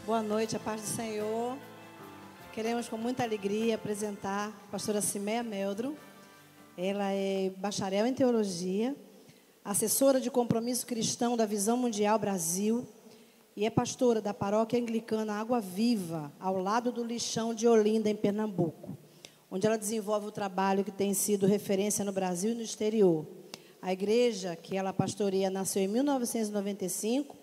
Boa noite, a paz do Senhor. Queremos com muita alegria apresentar a pastora Cimeia Meldro. Ela é bacharel em teologia, assessora de compromisso cristão da Visão Mundial Brasil e é pastora da paróquia anglicana Água Viva, ao lado do Lixão de Olinda, em Pernambuco, onde ela desenvolve o trabalho que tem sido referência no Brasil e no exterior. A igreja que ela pastoreia nasceu em 1995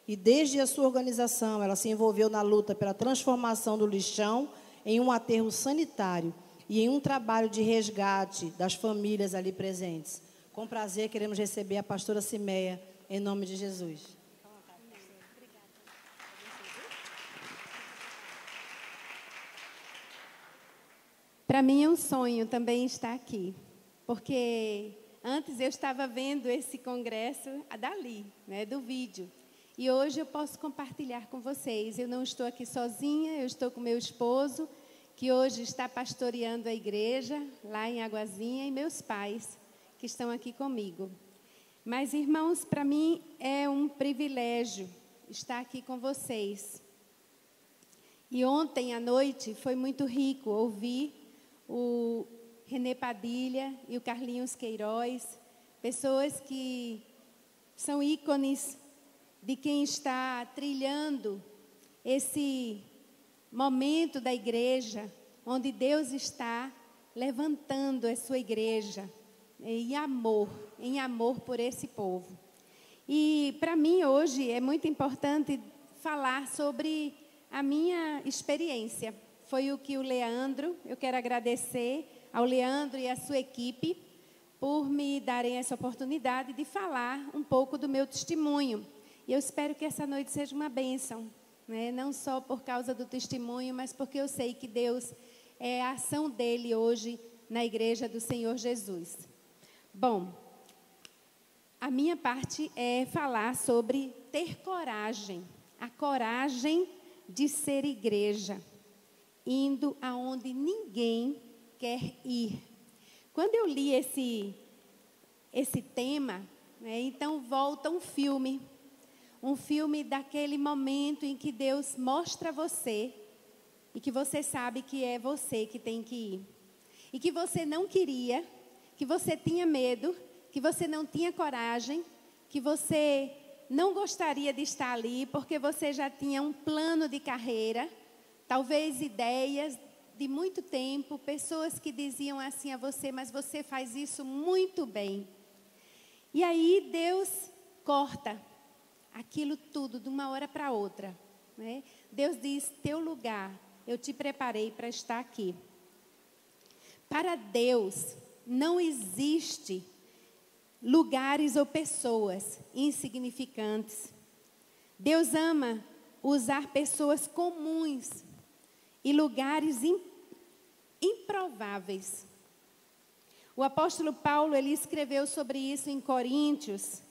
e desde a sua organização ela se envolveu na luta pela transformação do lixão em um aterro sanitário e em um trabalho de resgate das famílias ali presentes. Com prazer, queremos receber a pastora Cimeia, em nome de Jesus. Para mim é um sonho também estar aqui, porque antes eu estava vendo esse congresso dali, do vídeo. E hoje eu posso compartilhar com vocês. Eu não estou aqui sozinha, eu estou com meu esposo, que hoje está pastoreando a igreja, lá em Águazinha, e meus pais, que estão aqui comigo. Mas, irmãos, para mim é um privilégio estar aqui com vocês. E ontem à noite foi muito rico ouvir o René Padilha e o Carlinhos Queiroz, pessoas que são ícones de quem está trilhando esse momento da igreja, onde Deus está levantando a sua igreja em amor por esse povo. E para mim hoje é muito importante falar sobre a minha experiência. Foi o que o Leandro, eu quero agradecer ao Leandro e à sua equipe por me darem essa oportunidade de falar um pouco do meu testemunho. E eu espero que essa noite seja uma bênção, não só por causa do testemunho, mas porque eu sei que Deus é a ação dele hoje na igreja do Senhor Jesus. Bom, a minha parte é falar sobre ter coragem, a coragem de ser igreja, indo aonde ninguém quer ir. Quando eu li esse tema, então volta um filme daquele momento em que Deus mostra você e que você sabe que é você que tem que ir. E que você não queria, que você tinha medo, que você não tinha coragem, que você não gostaria de estar ali porque você já tinha um plano de carreira, talvez ideias de muito tempo, pessoas que diziam assim a você, mas você faz isso muito bem. E aí Deus corta aquilo tudo de uma hora para outra. Deus diz, teu lugar, eu te preparei para estar aqui. Para Deus não existe lugares ou pessoas insignificantes. Deus ama usar pessoas comuns e lugares improváveis. O apóstolo Paulo, ele escreveu sobre isso em Coríntios.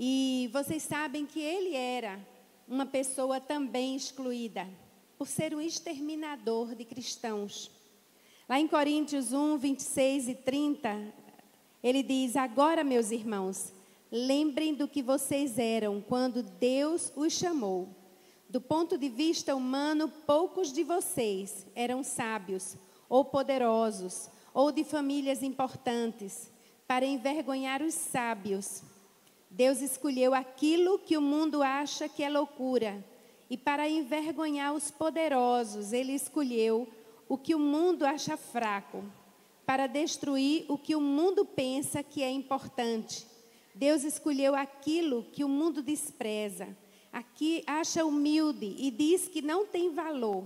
E vocês sabem que ele era uma pessoa também excluída, por ser um exterminador de cristãos. Lá em Coríntios 1, 26 e 30, ele diz, agora, meus irmãos, lembrem do que vocês eram quando Deus os chamou. Do ponto de vista humano, poucos de vocês eram sábios, ou poderosos, ou de famílias importantes, para envergonhar os sábios. Deus escolheu aquilo que o mundo acha que é loucura. E para envergonhar os poderosos, Ele escolheu o que o mundo acha fraco. Para destruir o que o mundo pensa que é importante. Deus escolheu aquilo que o mundo despreza. Aqui acha humilde e diz que não tem valor.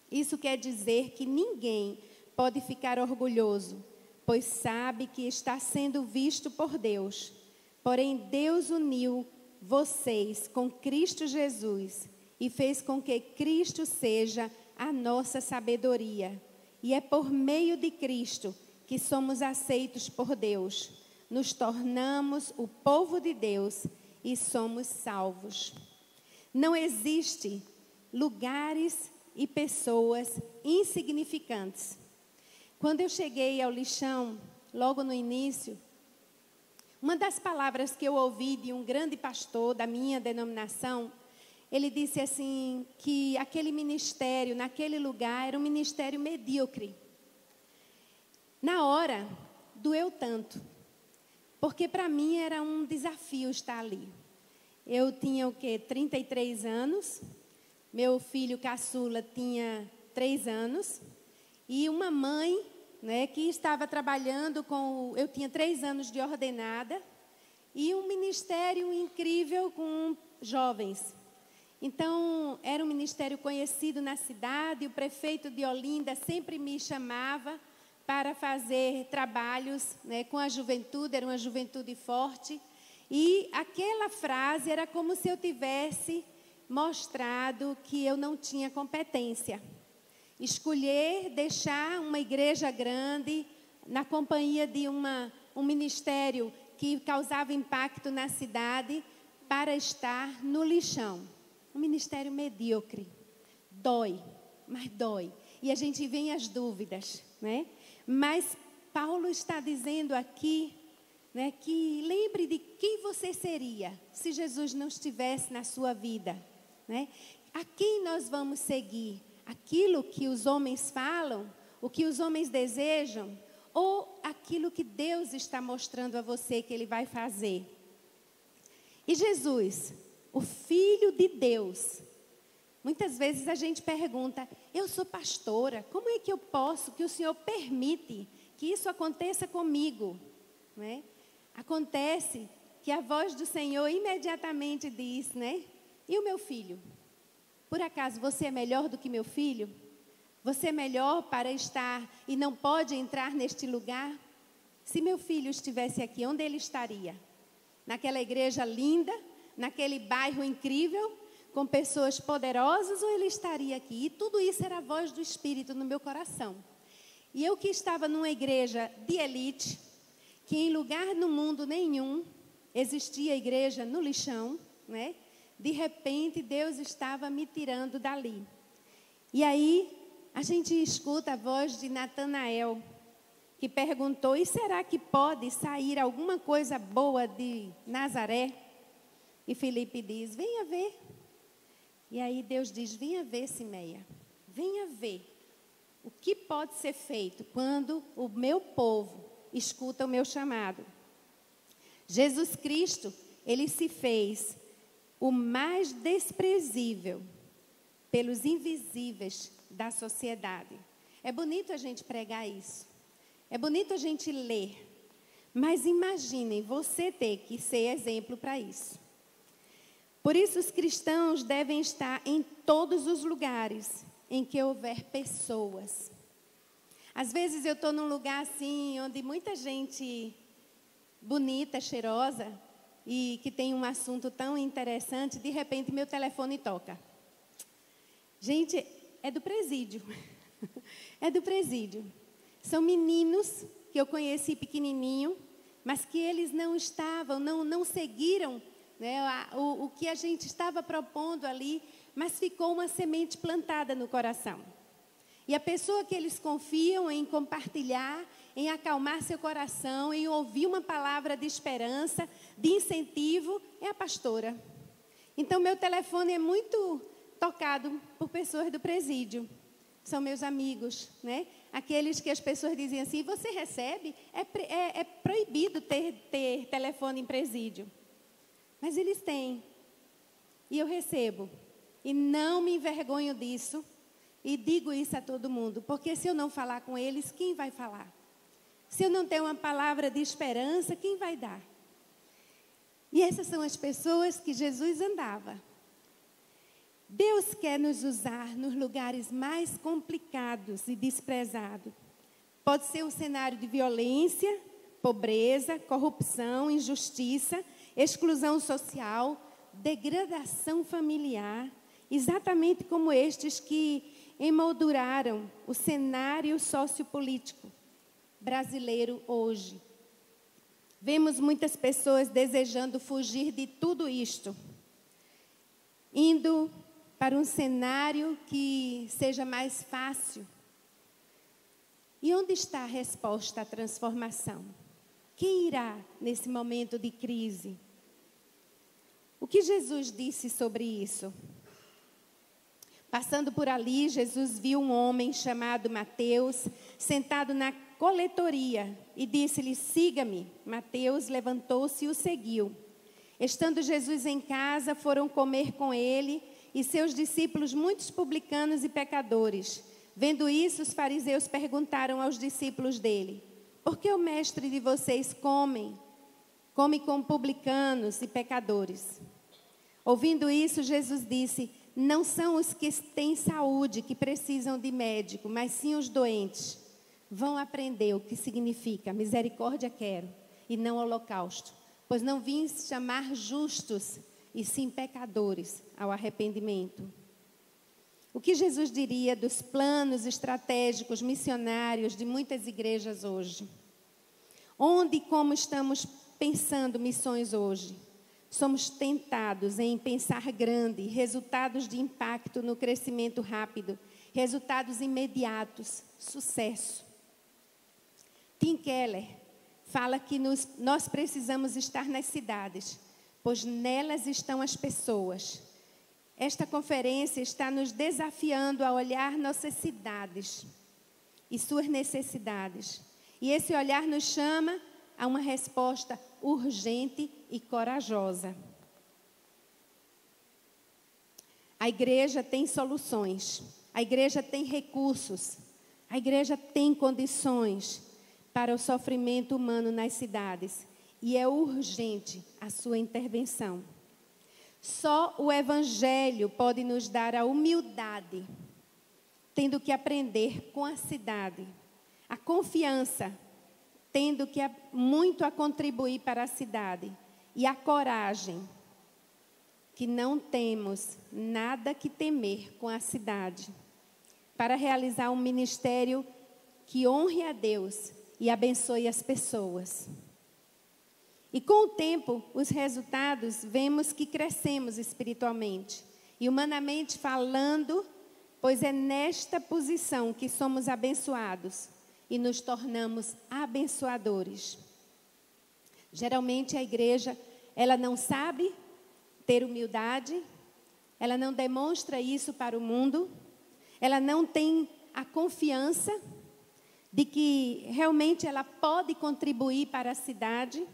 Isso quer dizer que ninguém pode ficar orgulhoso, pois sabe que está sendo visto por Deus. Porém, Deus uniu vocês com Cristo Jesus e fez com que Cristo seja a nossa sabedoria. E é por meio de Cristo que somos aceitos por Deus. Nos tornamos o povo de Deus e somos salvos. Não existe lugares e pessoas insignificantes. Quando eu cheguei ao Lixão, logo no início, uma das palavras que eu ouvi de um grande pastor da minha denominação, ele disse assim, que aquele ministério, naquele lugar, era um ministério medíocre. Na hora, doeu tanto, porque para mim era um desafio estar ali. Eu tinha 33 anos, meu filho caçula tinha 3 anos, e uma mãe, né, que estava trabalhando eu tinha 3 anos de ordenada, e um ministério incrível com jovens. Então, era um ministério conhecido na cidade, o prefeito de Olinda sempre me chamava para fazer trabalhos, né, com a juventude, era uma juventude forte. E aquela frase era como se eu tivesse mostrado que eu não tinha competência. Escolher deixar uma igreja grande, na companhia de um ministério que causava impacto na cidade, para estar no lixão. Um ministério medíocre. Dói, mas dói. E a gente vem as dúvidas, né? Mas Paulo está dizendo aqui, né, que lembre de quem você seria se Jesus não estivesse na sua vida, né? A quem nós vamos seguir? Aquilo que os homens falam, o que os homens desejam, ou aquilo que Deus está mostrando a você que Ele vai fazer? E Jesus, o Filho de Deus, muitas vezes a gente pergunta, eu sou pastora, como é que eu posso, que o Senhor permite que isso aconteça comigo? Né? Acontece que a voz do Senhor imediatamente diz, né? E o meu filho? Por acaso você é melhor do que meu filho? Você é melhor para estar e não pode entrar neste lugar? Se meu filho estivesse aqui, onde ele estaria? Naquela igreja linda, naquele bairro incrível, com pessoas poderosas, ou ele estaria aqui? E tudo isso era a voz do Espírito no meu coração. E eu que estava numa igreja de elite, que em lugar no mundo nenhum existia igreja no lixão, né? De repente Deus estava me tirando dali. E aí a gente escuta a voz de Natanael, que perguntou, e será que pode sair alguma coisa boa de Nazaré? E Filipe diz, venha ver. E aí Deus diz, venha ver, Simeia, venha ver o que pode ser feito quando o meu povo escuta o meu chamado. Jesus Cristo, Ele se fez o mais desprezível pelos invisíveis da sociedade. É bonito a gente pregar isso. É bonito a gente ler. Mas imaginem você ter que ser exemplo para isso. Por isso, os cristãos devem estar em todos os lugares em que houver pessoas. Às vezes eu estou num lugar assim, onde muita gente bonita, cheirosa, e que tem um assunto tão interessante, de repente meu telefone toca. Gente, é do presídio. É do presídio. São meninos que eu conheci pequenininho, mas que eles não estavam, não seguiram, né, o que a gente estava propondo ali, mas ficou uma semente plantada no coração. E a pessoa que eles confiam em compartilhar, em acalmar seu coração, em ouvir uma palavra de esperança, de incentivo, é a pastora. Então, meu telefone é muito tocado por pessoas do presídio. São meus amigos, né? Aqueles que as pessoas dizem assim, você recebe? É proibido ter telefone em presídio. Mas eles têm. E eu recebo. E não me envergonho disso. E digo isso a todo mundo. Porque se eu não falar com eles, quem vai falar? Se eu não tenho uma palavra de esperança, quem vai dar? E essas são as pessoas que Jesus andava. Deus quer nos usar nos lugares mais complicados e desprezados. Pode ser um cenário de violência, pobreza, corrupção, injustiça, exclusão social, degradação familiar, exatamente como estes que emolduraram o cenário sociopolítico brasileiro hoje. Vemos muitas pessoas desejando fugir de tudo isto, indo para um cenário que seja mais fácil. E onde está a resposta à transformação? Quem irá nesse momento de crise? O que Jesus disse sobre isso? Passando por ali, Jesus viu um homem chamado Mateus, sentado na coletoria, e disse-lhe: siga-me. Mateus levantou-se e o seguiu. Estando Jesus em casa, foram comer com ele e seus discípulos muitos publicanos e pecadores. Vendo isso, os fariseus perguntaram aos discípulos dele: por que o mestre de vocês come com publicanos e pecadores? Ouvindo isso, Jesus disse: não são os que têm saúde que precisam de médico, mas sim os doentes. Vão aprender o que significa misericórdia quero e não holocausto, pois não vim chamar justos, e sim pecadores ao arrependimento. O que Jesus diria dos planos estratégicos missionários de muitas igrejas hoje? Onde e como estamos pensando missões hoje? Somos tentados em pensar grande, resultados de impacto no crescimento rápido, resultados imediatos, sucesso. Tim Keller fala que nós precisamos estar nas cidades, pois nelas estão as pessoas. Esta conferência está nos desafiando a olhar nossas cidades e suas necessidades. E esse olhar nos chama a uma resposta urgente e corajosa. A igreja tem soluções, a igreja tem recursos, a igreja tem condições para o sofrimento humano nas cidades. E é urgente a sua intervenção. Só o Evangelho pode nos dar a humildade, tendo que aprender com a cidade, a confiança, tendo que muito a contribuir para a cidade, e a coragem, que não temos nada que temer com a cidade, para realizar um ministério que honre a Deus e abençoe as pessoas. E com o tempo, os resultados, vemos que crescemos espiritualmente e humanamente falando, pois é nesta posição que somos abençoados e nos tornamos abençoadores. Geralmente a igreja, ela não sabe ter humildade, ela não demonstra isso para o mundo, ela não tem a confiança de que realmente ela pode contribuir para a cidade.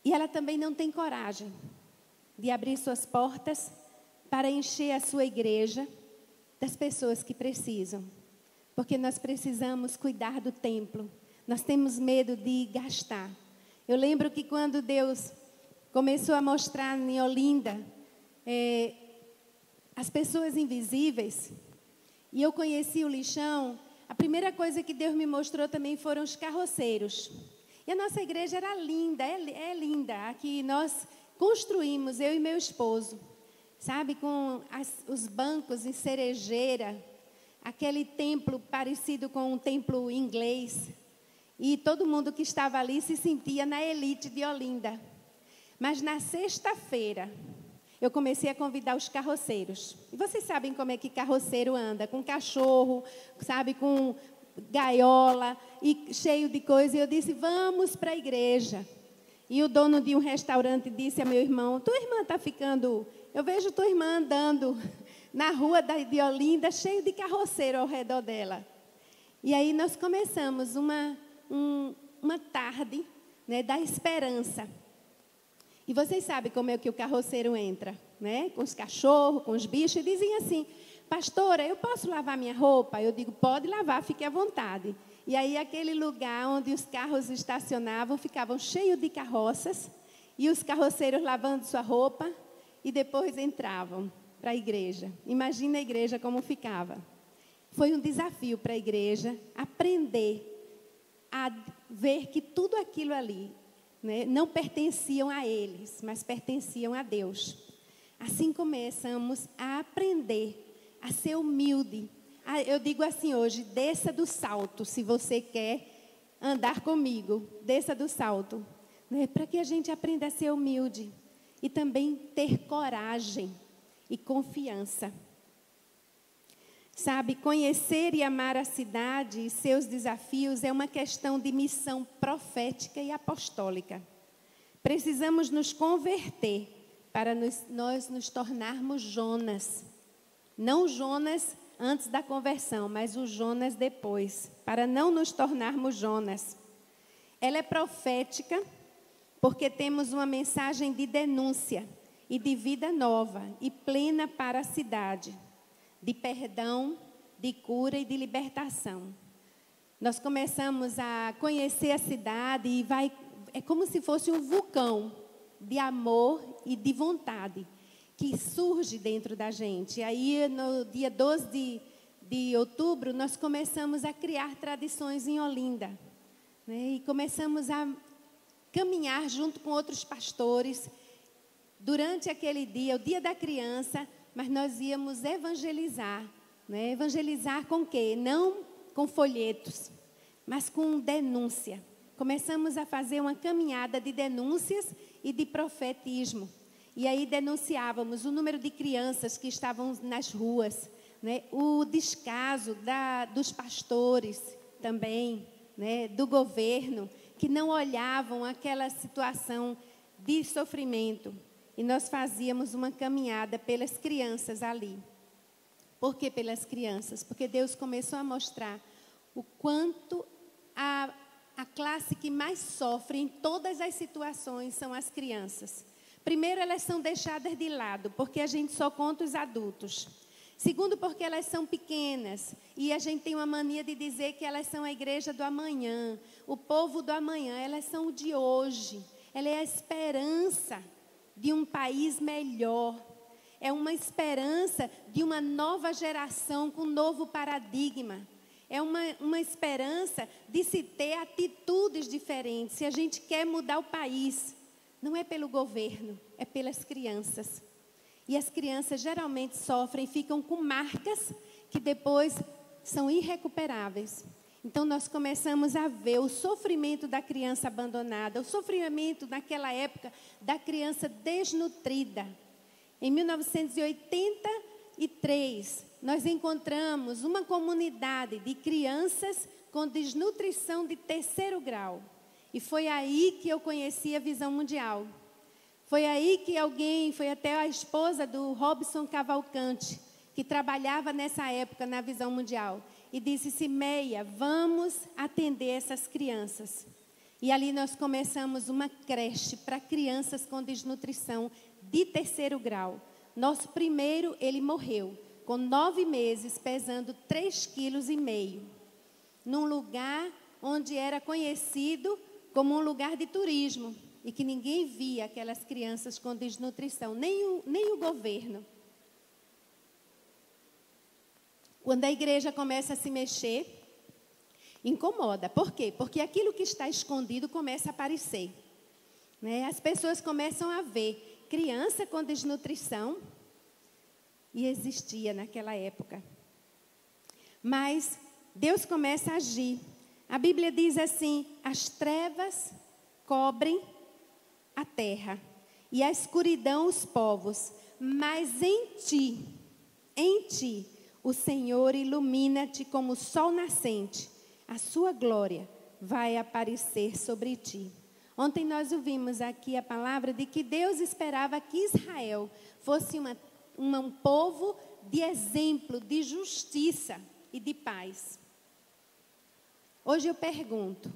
E ela também não tem coragem de abrir suas portas para encher a sua igreja das pessoas que precisam. Porque nós precisamos cuidar do templo. Nós temos medo de gastar. Eu lembro que quando Deus começou a mostrar em Olinda as pessoas invisíveis, e eu conheci o lixão, a primeira coisa que Deus me mostrou também foram os carroceiros. E a nossa igreja era linda, é linda. Aqui nós construímos, eu e meu esposo, sabe, com os bancos em cerejeira, aquele templo parecido com um templo inglês. E todo mundo que estava ali se sentia na elite de Olinda. Mas na sexta-feira, eu comecei a convidar os carroceiros. E vocês sabem como é que carroceiro anda, com cachorro, sabe, com gaiola e cheio de coisa. E eu disse: vamos para a igreja. E o dono de um restaurante disse a meu irmão: tua irmã está ficando... Eu vejo tua irmã andando na rua de Olinda, cheio de carroceiro ao redor dela. E aí nós começamos uma tarde, né, da esperança. E vocês sabem como é que o carroceiro entra, né? Com os cachorros, com os bichos, e dizem assim: pastora, eu posso lavar minha roupa? Eu digo: pode lavar, fique à vontade. E aí aquele lugar onde os carros estacionavam ficavam cheios de carroças, e os carroceiros lavando sua roupa, e depois entravam para a igreja. Imagina a igreja como ficava. Foi um desafio para a igreja aprender a ver que tudo aquilo ali, né, não pertenciam a eles, mas pertenciam a Deus. Assim começamos a aprender a ser humilde. Eu digo assim hoje: desça do salto, se você quer andar comigo, desça do salto, né, para que a gente aprenda a ser humilde e também ter coragem e confiança. Sabe, conhecer e amar a cidade e seus desafios é uma questão de missão profética e apostólica. Precisamos nos converter para nós nos tornarmos Jonas. Não Jonas antes da conversão, mas o Jonas depois, para não nos tornarmos Jonas. Ela é profética porque temos uma mensagem de denúncia e de vida nova e plena para a cidade, de perdão, de cura e de libertação. Nós começamos a conhecer a cidade e é como se fosse um vulcão de amor e de vontade que surge dentro da gente. E aí, no dia 12 de outubro, nós começamos a criar tradições em Olinda, né? E começamos a caminhar junto com outros pastores durante aquele dia, o dia da criança, mas nós íamos evangelizar, né? Evangelizar com o quê? Não com folhetos, mas com denúncia. Começamos a fazer uma caminhada de denúncias e de profetismo. E aí denunciávamos o número de crianças que estavam nas ruas, né? O descaso dos pastores também, né? Do governo, que não olhavam aquela situação de sofrimento. E nós fazíamos uma caminhada pelas crianças ali. Por que pelas crianças? Porque Deus começou a mostrar o quanto a classe que mais sofre em todas as situações são as crianças. Primeiro, elas são deixadas de lado, porque a gente só conta os adultos. Segundo, porque elas são pequenas e a gente tem uma mania de dizer que elas são a igreja do amanhã, o povo do amanhã. Elas são o de hoje. Ela é a esperança de um país melhor. É uma esperança de uma nova geração com um novo paradigma. É uma esperança de se ter atitudes diferentes. Se a gente quer mudar o país, não é pelo governo, é pelas crianças. E as crianças geralmente sofrem, ficam com marcas que depois são irrecuperáveis. Então nós começamos a ver o sofrimento da criança abandonada, o sofrimento naquela época da criança desnutrida. Em 1983, nós encontramos uma comunidade de crianças com desnutrição de 3º grau. E foi aí que eu conheci a Visão Mundial. Foi aí que foi até a esposa do Robson Cavalcante, que trabalhava nessa época na Visão Mundial, e disse: Cimeia, vamos atender essas crianças. E ali nós começamos uma creche para crianças com desnutrição de 3º grau. Nosso primeiro, ele morreu, com 9 meses, pesando 3,5 kg, num lugar onde era conhecido como um lugar de turismo, e que ninguém via aquelas crianças com desnutrição, nem o governo. Quando a igreja começa a se mexer, incomoda. Por quê? Porque aquilo que está escondido começa a aparecer, né? As pessoas começam a ver criança com desnutrição, e existia naquela época. Mas Deus começa a agir. A Bíblia diz assim: as trevas cobrem a terra e a escuridão os povos, mas em ti, o Senhor ilumina-te como o sol nascente, a sua glória vai aparecer sobre ti. Ontem nós ouvimos aqui a palavra de que Deus esperava que Israel fosse um povo de exemplo, de justiça e de paz. Hoje eu pergunto,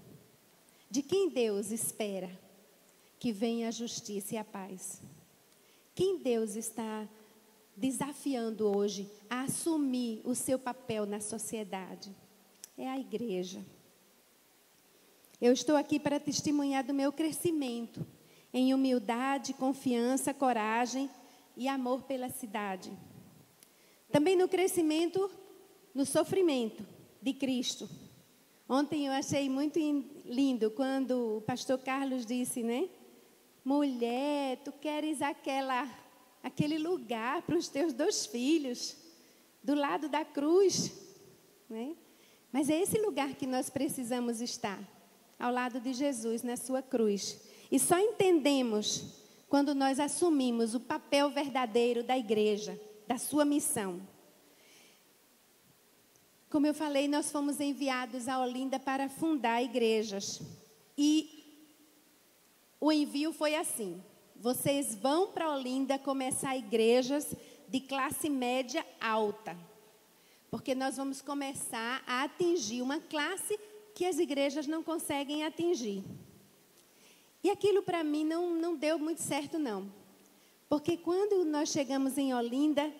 de quem Deus espera que venha a justiça e a paz? Quem Deus está desafiando hoje a assumir o seu papel na sociedade? É a igreja. Eu estou aqui para testemunhar do meu crescimento em humildade, confiança, coragem e amor pela cidade. Também no crescimento, no sofrimento de Cristo. Ontem eu achei muito lindo quando o pastor Carlos disse, né? Mulher, tu queres aquele lugar para os teus 2 filhos, do lado da cruz, né? Mas é esse lugar que nós precisamos estar, ao lado de Jesus na sua cruz. E só entendemos quando nós assumimos o papel verdadeiro da igreja, da sua missão. Como eu falei, nós fomos enviados a Olinda para fundar igrejas. E o envio foi assim: vocês vão para Olinda começar igrejas de classe média alta. Porque nós vamos começar a atingir uma classe que as igrejas não conseguem atingir. E aquilo para mim não deu muito certo, não. Porque quando nós chegamos em Olinda,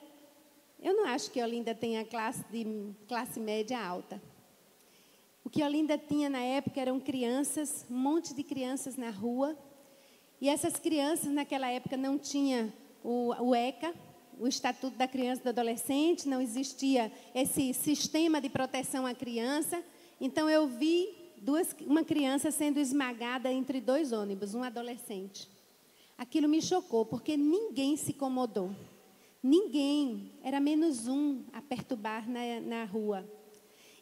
eu não acho que Olinda tenha classe média alta. O que Olinda tinha na época eram crianças, um monte de crianças na rua. E essas crianças naquela época não tinha o ECA, o Estatuto da Criança e do Adolescente, não existia esse sistema de proteção à criança. Então eu vi uma criança sendo esmagada entre 2 ônibus, um adolescente. Aquilo me chocou, porque ninguém se incomodou. Ninguém, era menos um a perturbar na rua.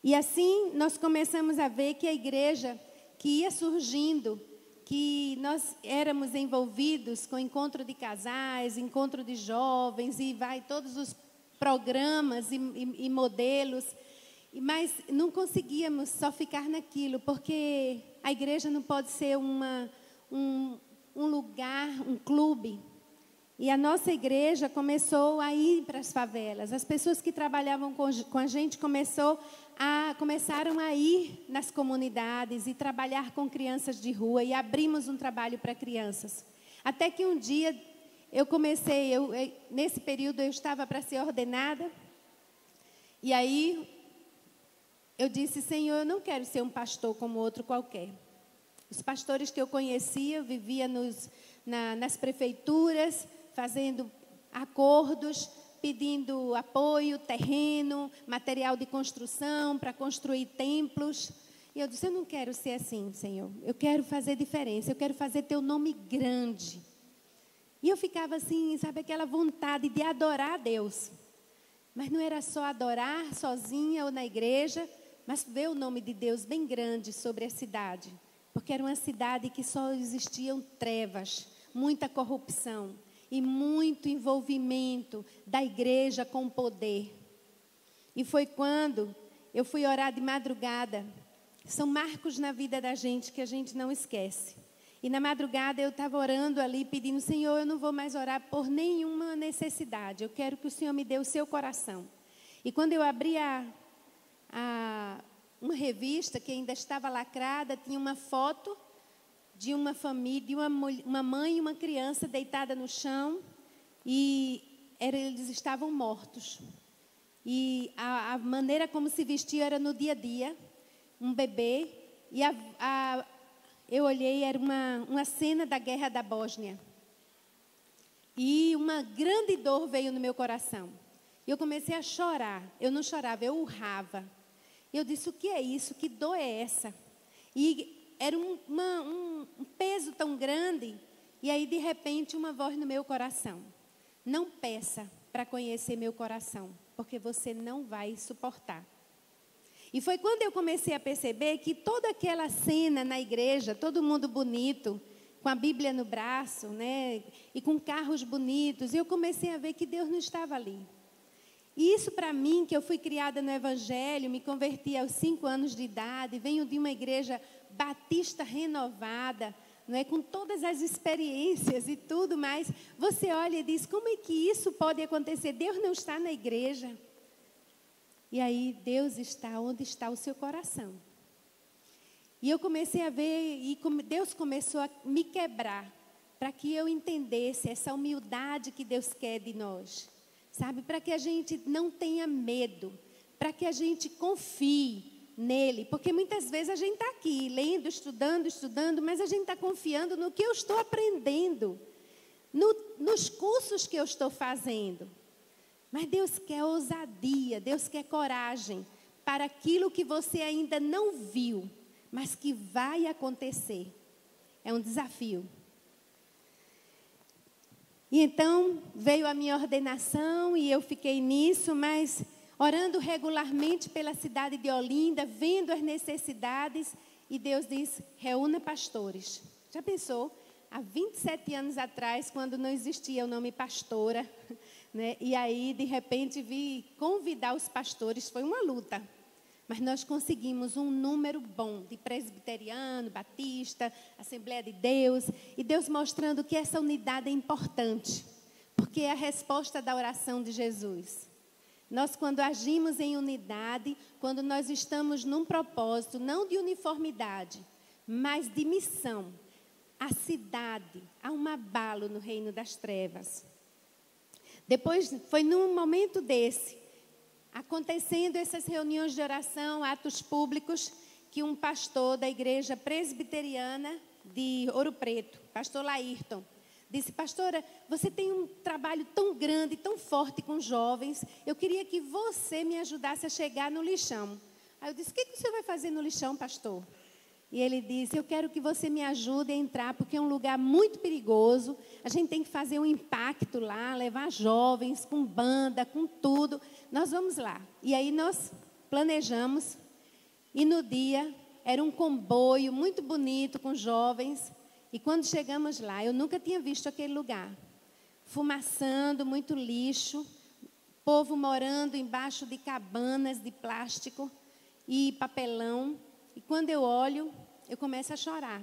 E assim nós começamos a ver que a igreja que ia surgindo, que nós éramos envolvidos com encontro de casais, encontro de jovens, e vai todos os programas e modelos, mas não conseguíamos só ficar naquilo, porque a igreja não pode ser um lugar, um clube. E a nossa igreja começou a ir para as favelas. As pessoas que trabalhavam com a gente começaram a ir nas comunidades e trabalhar com crianças de rua. E abrimos um trabalho para crianças. Até que um dia eu comecei, nesse período eu estava para ser ordenada. E aí eu disse: Senhor, eu não quero ser um pastor como outro qualquer. Os pastores que eu conhecia, vivia nas prefeituras, fazendo acordos, pedindo apoio, terreno, material de construção para construir templos. E eu disse: eu não quero ser assim, Senhor. Eu quero fazer diferença, eu quero fazer teu nome grande. E eu ficava assim, sabe, aquela vontade de adorar a Deus. Mas não era só adorar sozinha ou na igreja, mas ver o nome de Deus bem grande sobre a cidade. Porque era uma cidade que só existiam trevas, muita corrupção e muito envolvimento da igreja com o poder. E foi quando eu fui orar de madrugada. São marcos na vida da gente que a gente não esquece. E na madrugada eu estava orando ali, pedindo: Senhor, eu não vou mais orar por nenhuma necessidade. Eu quero que o Senhor me dê o seu coração. E quando eu abri uma revista que ainda estava lacrada, tinha uma foto de uma família, uma mãe e uma criança deitada no chão, e eles estavam mortos. E a maneira como se vestia era no dia a dia, um bebê, e eu olhei, era uma cena da guerra da Bósnia. E uma grande dor veio no meu coração. E eu comecei a chorar. Eu não chorava, eu urrava. Eu disse: o que é isso? Que dor é essa? E era um peso tão grande. E aí, de repente, uma voz no meu coração: não peça para conhecer meu coração, porque você não vai suportar. E foi quando eu comecei a perceber que toda aquela cena na igreja, todo mundo bonito, com a Bíblia no braço, né, e com carros bonitos, eu comecei a ver que Deus não estava ali. E isso para mim, que eu fui criada no Evangelho, me converti aos 5 anos de idade, venho de uma igreja batista renovada, não é, com todas as experiências e tudo mais. Você olha e diz: como é que isso pode acontecer? Deus não está na igreja. E aí Deus está onde está o seu coração. E eu comecei a ver, e Deus começou a me quebrar, para que eu entendesse essa humildade que Deus quer de nós. Sabe, para que a gente não tenha medo, para que a gente confie nele. Porque muitas vezes a gente está aqui, lendo, estudando, mas a gente está confiando no que eu estou aprendendo, nos cursos que eu estou fazendo. Mas Deus quer ousadia, Deus quer coragem para aquilo que você ainda não viu, mas que vai acontecer. É um desafio. E então veio a minha ordenação e eu fiquei nisso, mas orando regularmente pela cidade de Olinda, vendo as necessidades, e Deus disse: reúna pastores. Já pensou? Há 27 anos atrás, quando não existia o nome pastora, né? E aí de repente vi convidar os pastores, foi uma luta. Mas nós conseguimos um número bom de presbiteriano, batista, Assembleia de Deus. E Deus mostrando que essa unidade é importante. porque é a resposta da oração de Jesus. Nós, quando agimos em unidade, quando nós estamos num propósito, não de uniformidade, mas de missão, a cidade, há um abalo no reino das trevas. Depois, foi num momento desse, acontecendo essas reuniões de oração, atos públicos, que um pastor da igreja presbiteriana de Ouro Preto, pastor Laírton, disse: pastora, você tem um trabalho tão grande, tão forte com jovens, eu queria que você me ajudasse a chegar no lixão. Aí eu disse: o que você vai fazer no lixão, pastor? E ele disse: eu quero que você me ajude a entrar, porque é um lugar muito perigoso, a gente tem que fazer um impacto lá, levar jovens, com banda, com tudo, nós vamos lá. E aí nós planejamos, e no dia, era um comboio muito bonito, com jovens. E quando chegamos lá, eu nunca tinha visto aquele lugar. Fumaçando, muito lixo, povo morando embaixo de cabanas de plástico e papelão. E quando eu olho, eu começo a chorar.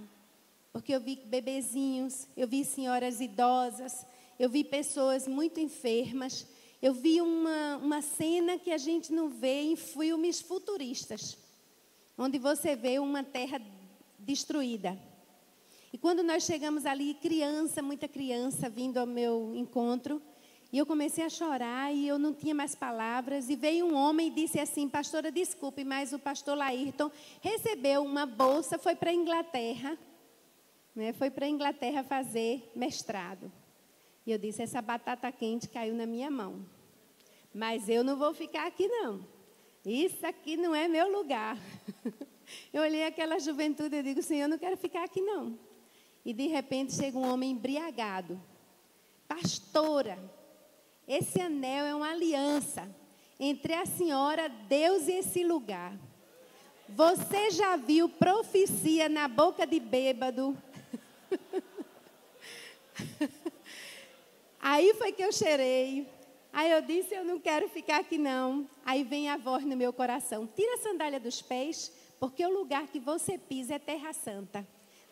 Porque eu vi bebezinhos, eu vi senhoras idosas, eu vi pessoas muito enfermas. Eu vi uma cena que a gente não vê em filmes futuristas, onde você vê uma terra destruída. E quando nós chegamos ali, muita criança vindo ao meu encontro, e eu comecei a chorar e eu não tinha mais palavras. E veio um homem e disse assim: pastora, desculpe, mas o pastor Laírton recebeu uma bolsa, foi para a Inglaterra, né? Foi para a Inglaterra fazer mestrado. E eu disse: essa batata quente caiu na minha mão, mas eu não vou ficar aqui não. Isso aqui não é meu lugar. Eu olhei aquela juventude e digo: Senhor, eu não quero ficar aqui não. E de repente chega um homem embriagado: pastora, esse anel é uma aliança entre a senhora, Deus e esse lugar. Você já viu profecia na boca de bêbado? Aí foi que eu cheirei. Aí eu disse: eu não quero ficar aqui não. Aí vem a voz no meu coração: tira a sandália dos pés, porque o lugar que você pisa é terra santa.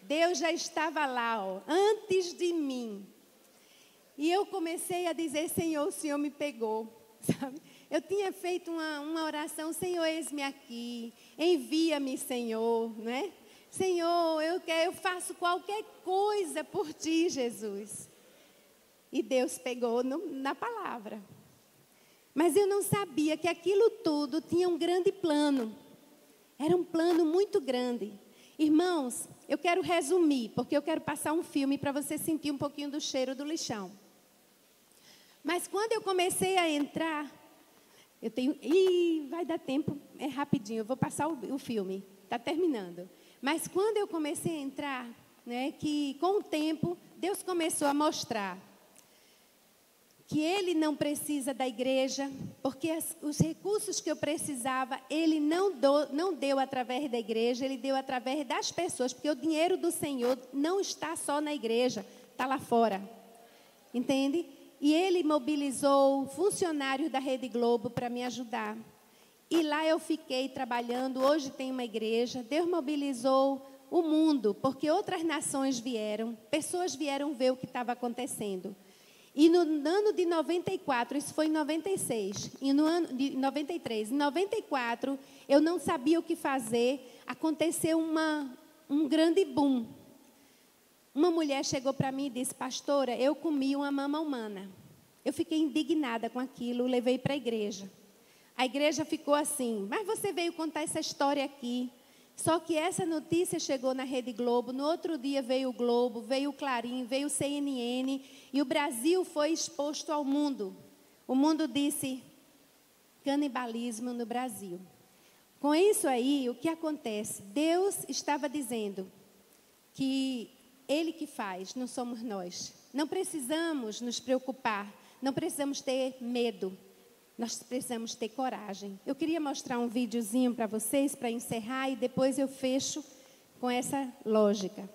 Deus já estava lá, ó, antes de mim. E eu comecei a dizer: Senhor, o Senhor me pegou, sabe? Eu tinha feito uma oração: Senhor, eis-me aqui, envia-me, Senhor, né? Senhor, eu faço qualquer coisa por ti, Jesus. E Deus pegou na palavra. Mas eu não sabia que aquilo tudo tinha um grande plano. Era um plano muito grande. Irmãos, eu quero resumir, porque eu quero passar um filme para você sentir um pouquinho do cheiro do lixão. Mas quando eu comecei a entrar, vai dar tempo, é rapidinho, eu vou passar o filme, está terminando. Mas quando eu comecei a entrar, né, que com o tempo, Deus começou a mostrar que Ele não precisa da igreja, porque os recursos que eu precisava, Ele não deu através da igreja, Ele deu através das pessoas, porque o dinheiro do Senhor não está só na igreja, está lá fora, entende? E Ele mobilizou funcionários da Rede Globo para me ajudar. E lá eu fiquei trabalhando, hoje tem uma igreja. Deus mobilizou o mundo, porque outras nações vieram, pessoas vieram ver o que estava acontecendo. E no ano de 94, isso foi em 96, e no ano de 93, em 94, eu não sabia o que fazer, aconteceu um grande boom. Uma mulher chegou para mim e disse: pastora, eu comi uma mama humana. Eu fiquei indignada com aquilo, levei para a igreja. A igreja ficou assim: mas você veio contar essa história aqui. Só que essa notícia chegou na Rede Globo, no outro dia veio o Globo, veio o Clarim, veio o CNN, e o Brasil foi exposto ao mundo. O mundo disse: canibalismo no Brasil. Com isso aí, o que acontece? Deus estava dizendo que Ele que faz, não somos nós. Não precisamos nos preocupar, não precisamos ter medo. Nós precisamos ter coragem. Eu queria mostrar um videozinho para vocês, para encerrar, e depois eu fecho com essa lógica.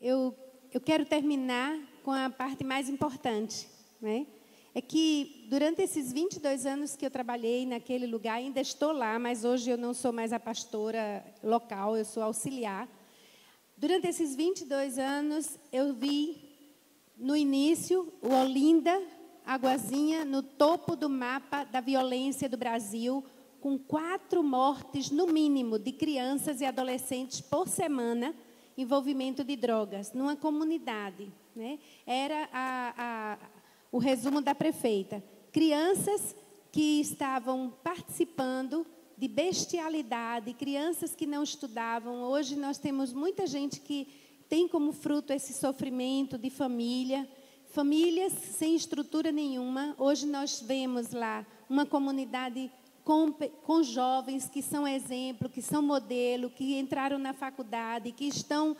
eu quero terminar com a parte mais importante, né? É que durante esses 22 anos que eu trabalhei naquele lugar, ainda estou lá, mas hoje eu não sou mais a pastora local, eu sou auxiliar. Durante esses 22 anos, eu vi, no início, o Olinda, Águazinha, no topo do mapa da violência do Brasil, com 4 mortes, no mínimo, de crianças e adolescentes por semana, envolvimento de drogas, numa comunidade, né? Era o resumo da prefeita. Crianças que estavam participando de bestialidade, crianças que não estudavam. Hoje nós temos muita gente que tem como fruto esse sofrimento de família, famílias sem estrutura nenhuma. Hoje nós vemos lá uma comunidade com jovens que são exemplo, que são modelo, que entraram na faculdade, que estão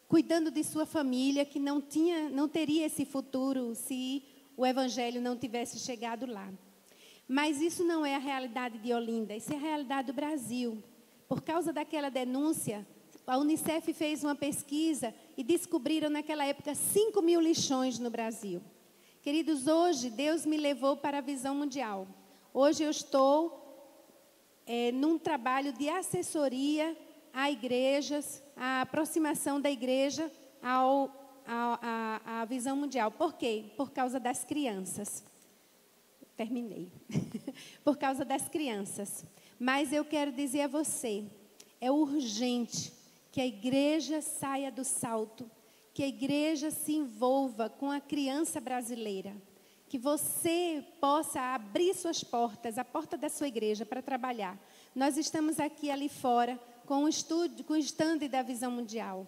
cuidando de sua família, que não teria esse futuro se o Evangelho não tivesse chegado lá. Mas isso não é a realidade de Olinda, isso é a realidade do Brasil. Por causa daquela denúncia, a Unicef fez uma pesquisa e descobriram naquela época 5.000 lixões no Brasil. Queridos, hoje Deus me levou para a visão mundial. Hoje eu estou num trabalho de assessoria a igrejas, a aproximação da igreja à visão mundial. Por quê? Por causa das crianças. Terminei. Por causa das crianças. Mas eu quero dizer a você, é urgente que a igreja saia do salto, que a igreja se envolva com a criança brasileira, que você possa abrir suas portas, a porta da sua igreja para trabalhar. Nós estamos aqui ali fora com o stand da Visão Mundial.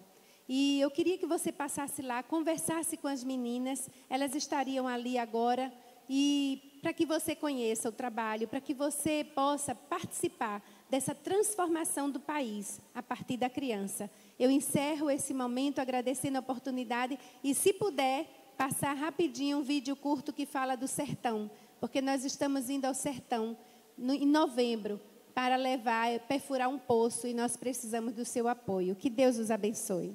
E eu queria que você passasse lá, conversasse com as meninas, elas estariam ali agora, e para que você conheça o trabalho, para que você possa participar dessa transformação do país a partir da criança. Eu encerro esse momento agradecendo a oportunidade e, se puder, passar rapidinho um vídeo curto que fala do sertão, porque nós estamos indo ao sertão em novembro para perfurar um poço e nós precisamos do seu apoio. Que Deus os abençoe.